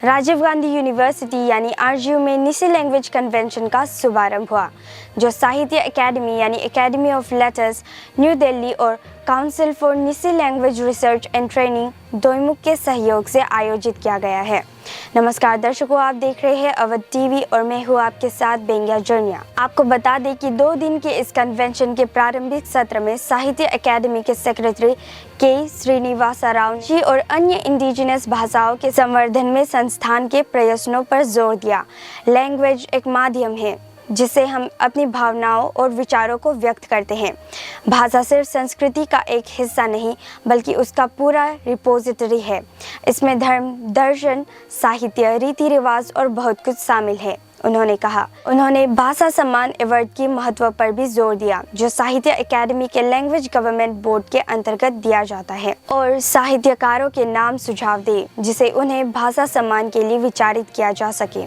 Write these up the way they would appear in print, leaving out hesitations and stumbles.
Rajiv Gandhi university यानी RGU में निसी language convention का शुभारंभ हुआ, जो साहित्य अकेडमी यानी academy of letters New Delhi और council for Nyishi language research and training Doimukh के सहयोग से आयोजित किया गया है। नमस्कार दर्शकों, आप देख रहे हैं अवध टीवी और मैं हूँ आपके साथ बेंगिया जर्निया। आपको बता दें कि 2 दिन के इस कन्वेंशन के प्रारंभिक सत्र में साहित्य अकेडमी के सेक्रेटरी के श्रीनिवास राव जी और अन्य इंडिजिनस भाषाओं के संवर्धन में संस्थान के प्रयासों पर जोर दिया। लैंग्वेज एक माध्यम है जिससे हम अपनी भावनाओं और विचारों को व्यक्त करते हैं। भाषा सिर्फ संस्कृति का एक हिस्सा नहीं बल्कि उसका पूरा रिपोजिटरी है। इसमें धर्म, दर्शन, साहित्य, रीति रिवाज और बहुत कुछ शामिल है। उन्होंने भाषा सम्मान अवार्ड की महत्व पर भी जोर दिया, जो साहित्य अकेडमी के लैंग्वेज गवर्नमेंट बोर्ड के अंतर्गत दिया जाता है, और साहित्यकारों के नाम सुझाव दे जिसे उन्हें भाषा सम्मान के लिए विचारित किया जा सके।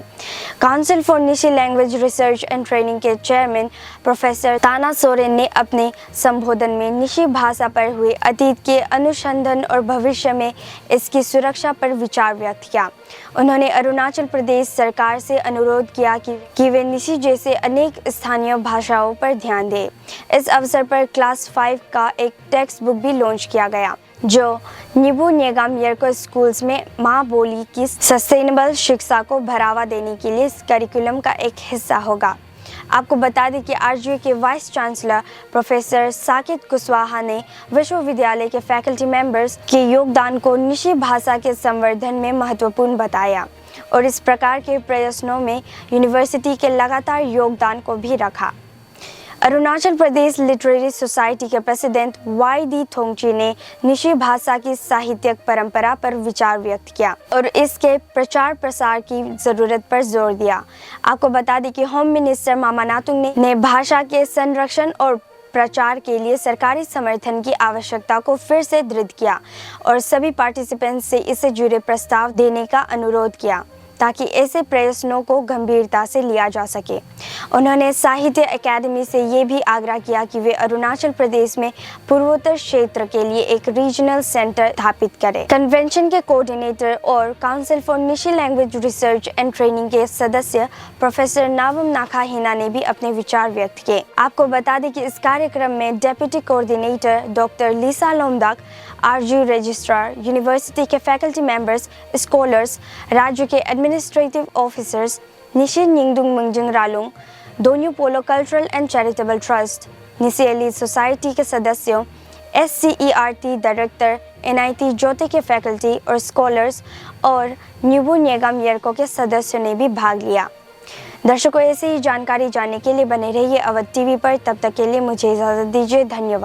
Council for Nyishi language research and training के चेयरमैन प्रोफेसर ताना सोरेन ने अपने संबोधन में निसी भाषा पर हुए अतीत के अनुसंधान और भविष्य में इसकी सुरक्षा पर विचार व्यक्त किया। उन्होंने अरुणाचल प्रदेश सरकार से अनुरोध किया कि वे निसी जैसे अनेक स्थानीय भाषाओं पर ध्यान दें। इस अवसर पर क्लास 5 का एक टेक्स्ट बुक भी लॉन्च किया गया, जो निबू न्येगाम येरको स्कूल्स में माँ बोली की सस्टेनेबल शिक्षा को बढ़ावा देने के लिए करिकुलम का एक हिस्सा होगा। आपको बता दें कि आरजीयू के vice chancellor professor Saket Kushwaha ने विश्वविद्यालय के फैकल्टी मेंबर्स के योगदान को निसी भाषा के संवर्धन में महत्वपूर्ण बताया और इस प्रकार के प्रयासों में यूनिवर्सिटी के लगातार योगदान को भी रखा। अरुणाचल प्रदेश लिटरेरी सोसाइटी के प्रेसिडेंट वाई.डी. थोंगची ने निसी भाषा की साहित्यिक परंपरा पर विचार व्यक्त किया और इसके प्रचार प्रसार की जरूरत पर जोर दिया। आपको बता दें कि होम मिनिस्टर मामा नातुंग ने भाषा के संरक्षण और प्रचार के लिए सरकारी समर्थन की आवश्यकता को फिर से दृढ़ किया और सभी पार्टिसिपेंट्स से इससे जुड़े प्रस्ताव देने का अनुरोध किया ताकि ऐसे प्रयासों को गंभीरता से लिया जा सके। उन्होंने साहित्य अकेडमी से ये भी आग्रह किया कि वे अरुणाचल प्रदेश में पूर्वोत्तर क्षेत्र के लिए एक रीजनल सेंटर स्थापित करें। कन्वेंशन के कोऑर्डिनेटर और council for Nyishi language research and training के सदस्य प्रोफेसर नावम नाखाहिना ने भी अपने विचार व्यक्त किए। आपको बता दें कि इस कार्यक्रम में deputy coordinator doctor Lisa Lomdak, RGU registrar, university के फैकल्टी मेंबर्स, स्कॉलर्स, राज्य के administrative officers, Nyishi Ningdung Mangjing Ralung, Donyi Polo cultural and charitable trust, Nyishi elite society के सदस्यों, SCERT डायरेक्टर, NIT ज्योति के फैकल्टी और स्कॉलर्स और न्यूबू न्येगाम येरको के सदस्यों ने भी भाग लिया। दर्शकों, ऐसे ही जानकारी जानने के लिए बने रहिए अवध टीवी पर। तब तक के लिए मुझे इजाजत दीजिए। धन्यवाद।